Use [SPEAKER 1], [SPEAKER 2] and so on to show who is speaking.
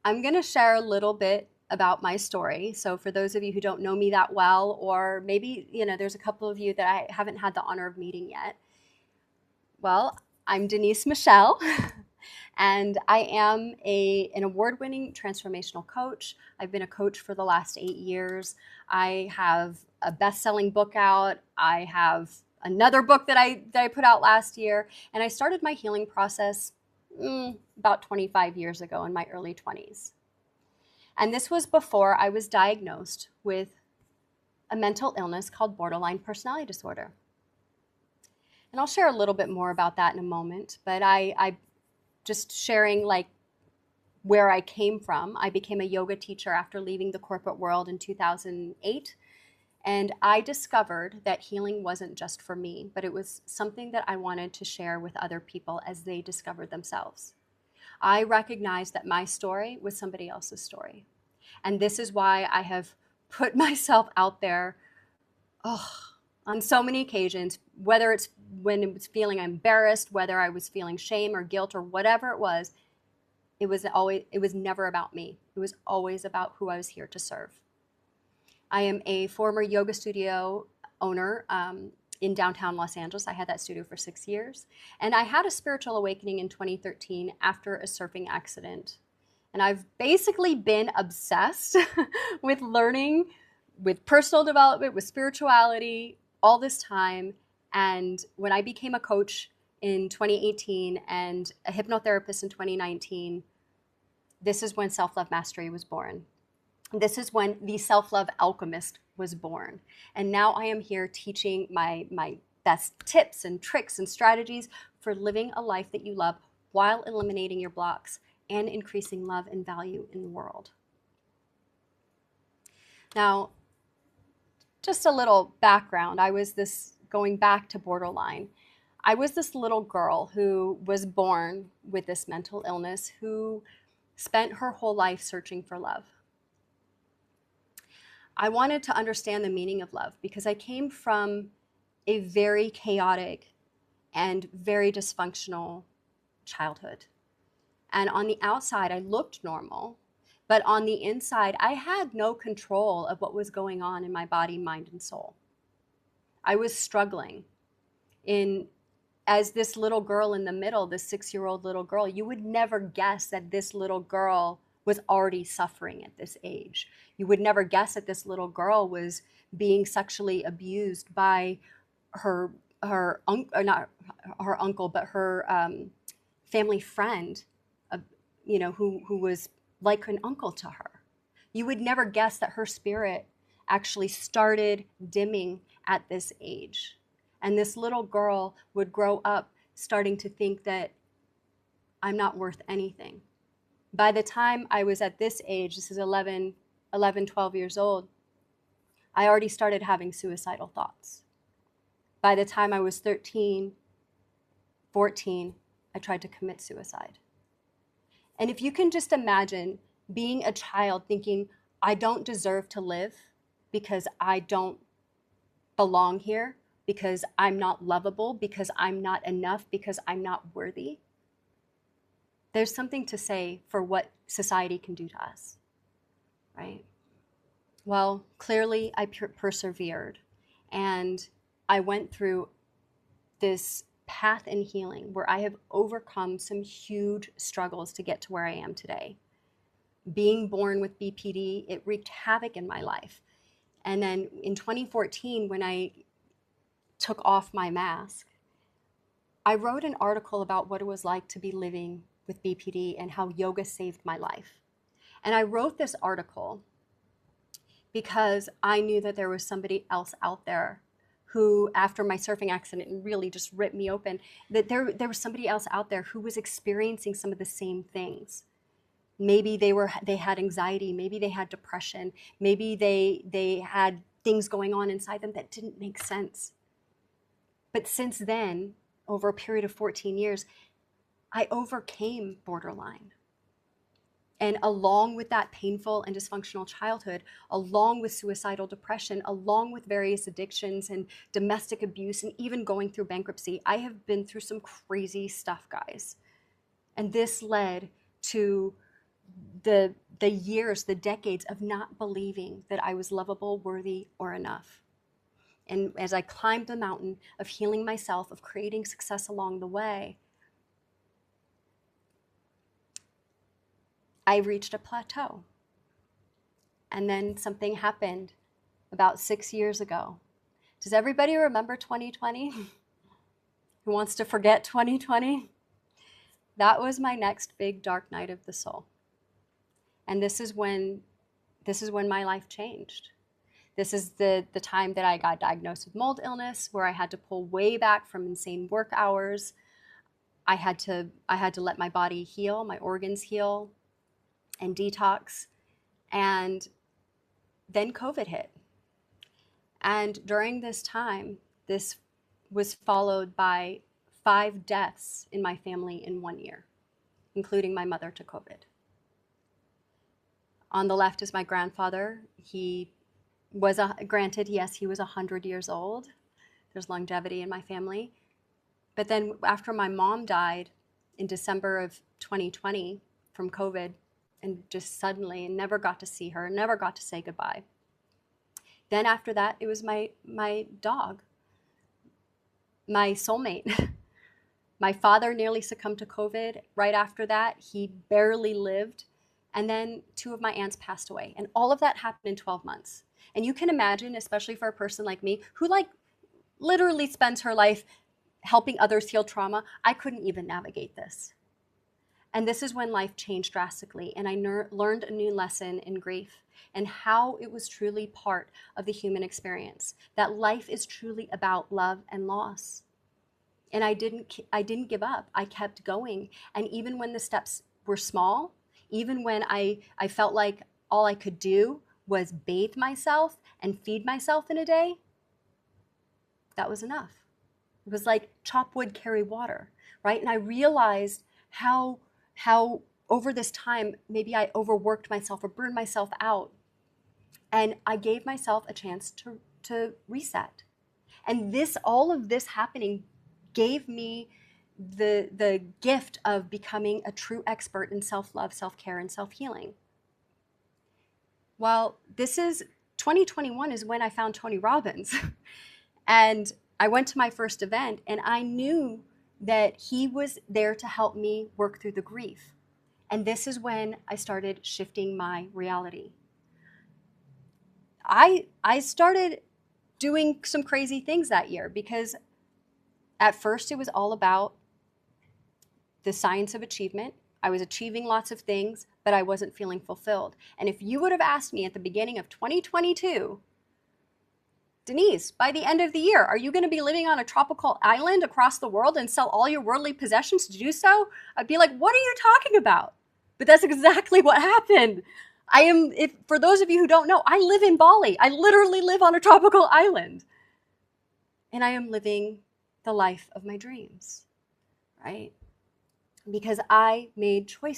[SPEAKER 1] I'm going to share a little bit about my story. So for those of you who don't know me that well, or maybe, there's a couple of you that I haven't had the honor of meeting yet. Well, I'm Denise Michelle, and I am an award-winning transformational coach. I've been a coach for the last 8 years. I have a best-selling book out. I have another book that I put out last year, and I started my healing process about 25 years ago in my early 20s. And this was before I was diagnosed with a mental illness called borderline personality disorder. And I'll share a little bit more about that in a moment, but I just sharing like where I came from. I became a yoga teacher after leaving the corporate world in 2008. And I discovered that healing wasn't just for me, but it was something that I wanted to share with other people as they discovered themselves. I recognized that my story was somebody else's story. And this is why I have put myself out there on so many occasions, whether it's when it was feeling embarrassed, whether I was feeling shame or guilt or whatever it was never about me. It was always about who I was here to serve. I am a former yoga studio owner in downtown Los Angeles. I had that studio for 6 years. And I had a spiritual awakening in 2013 after a surfing accident. And I've basically been obsessed with learning, with personal development, with spirituality all this time. And when I became a coach in 2018 and a hypnotherapist in 2019, this is when Self-Love Mastery was born. This is when the Self-Love Alchemist was born. And now I am here teaching my best tips and tricks and strategies for living a life that you love while eliminating your blocks and increasing love and value in the world. Now, just a little background. Going back to borderline, I was this little girl who was born with this mental illness who spent her whole life searching for love. I wanted to understand the meaning of love because I came from a very chaotic and very dysfunctional childhood. And on the outside, I looked normal, but on the inside, I had no control of what was going on in my body, mind, and soul. I was struggling. As this little girl in the middle, this 6-year-old little girl, you would never guess that this little girl was already suffering at this age. You would never guess that this little girl was being sexually abused by not her uncle, but her family friend, who was like an uncle to her. You would never guess that her spirit actually started dimming at this age. And this little girl would grow up starting to think that I'm not worth anything. By the time I was at this age, this is 11, 12 years old, I already started having suicidal thoughts. By the time I was 13, 14, I tried to commit suicide. And if you can just imagine being a child thinking, I don't deserve to live because I don't belong here, because I'm not lovable, because I'm not enough, because I'm not worthy. There's something to say for what society can do to us, right? Well, clearly I persevered, and I went through this path in healing where I have overcome some huge struggles to get to where I am today. Being born with BPD, it wreaked havoc in my life. And then in 2014, when I took off my mask, I wrote an article about what it was like to be living with BPD and how yoga saved my life. And I wrote this article because I knew that there was somebody else out there who, after my surfing accident really just ripped me open, that there was somebody else out there who was experiencing some of the same things. Maybe they had anxiety, maybe they had depression, maybe they had things going on inside them that didn't make sense. But since then, over a period of 14 years, I overcame borderline. And along with that painful and dysfunctional childhood, along with suicidal depression, along with various addictions and domestic abuse, and even going through bankruptcy, I have been through some crazy stuff, guys. And this led to the years, the decades of not believing that I was lovable, worthy, or enough. And as I climbed the mountain of healing myself, of creating success along the way, I reached a plateau. And then something happened about 6 years ago. Does everybody remember 2020? Who wants to forget 2020? That was my next big dark night of the soul. And this is when my life changed. This is the time that I got diagnosed with mold illness, where I had to pull way back from insane work hours. I had to let my body heal, my organs heal, and detox. And then COVID hit. And during this time, this was followed by 5 deaths in my family in 1 year, including my mother to COVID. On the left is my grandfather. He was, granted, yes, he was 100 years old. There's longevity in my family. But then after my mom died in December of 2020 from COVID, and just suddenly, and never got to see her, never got to say goodbye. Then after that, it was my dog, my soulmate. My father nearly succumbed to COVID. Right after that, he barely lived. And then 2 of my aunts passed away. And all of that happened in 12 months. And you can imagine, especially for a person like me, who literally spends her life helping others heal trauma, I couldn't even navigate this. And this is when life changed drastically. And I learned a new lesson in grief and how it was truly part of the human experience, that life is truly about love and loss. And I didn't give up. I kept going. And even when the steps were small, even when I felt like all I could do was bathe myself and feed myself in a day, that was enough. It was like chop wood, carry water, right? And I realized how over this time, maybe I overworked myself or burned myself out. And I gave myself a chance to reset. And all of this happening gave me the gift of becoming a true expert in self-love, self-care, and self-healing. Well, 2021 is when I found Tony Robbins. And I went to my first event, and I knew that he was there to help me work through the grief. And this is when I started shifting my reality. I started doing some crazy things that year, because at first it was all about the science of achievement. I was achieving lots of things, but I wasn't feeling fulfilled. And if you would have asked me at the beginning of 2022, Denise, by the end of the year, are you going to be living on a tropical island across the world and sell all your worldly possessions to do so? I'd be like, what are you talking about? But that's exactly what happened. For those of you who don't know, I live in Bali. I literally live on a tropical island. And I am living the life of my dreams, right? Because I made choices.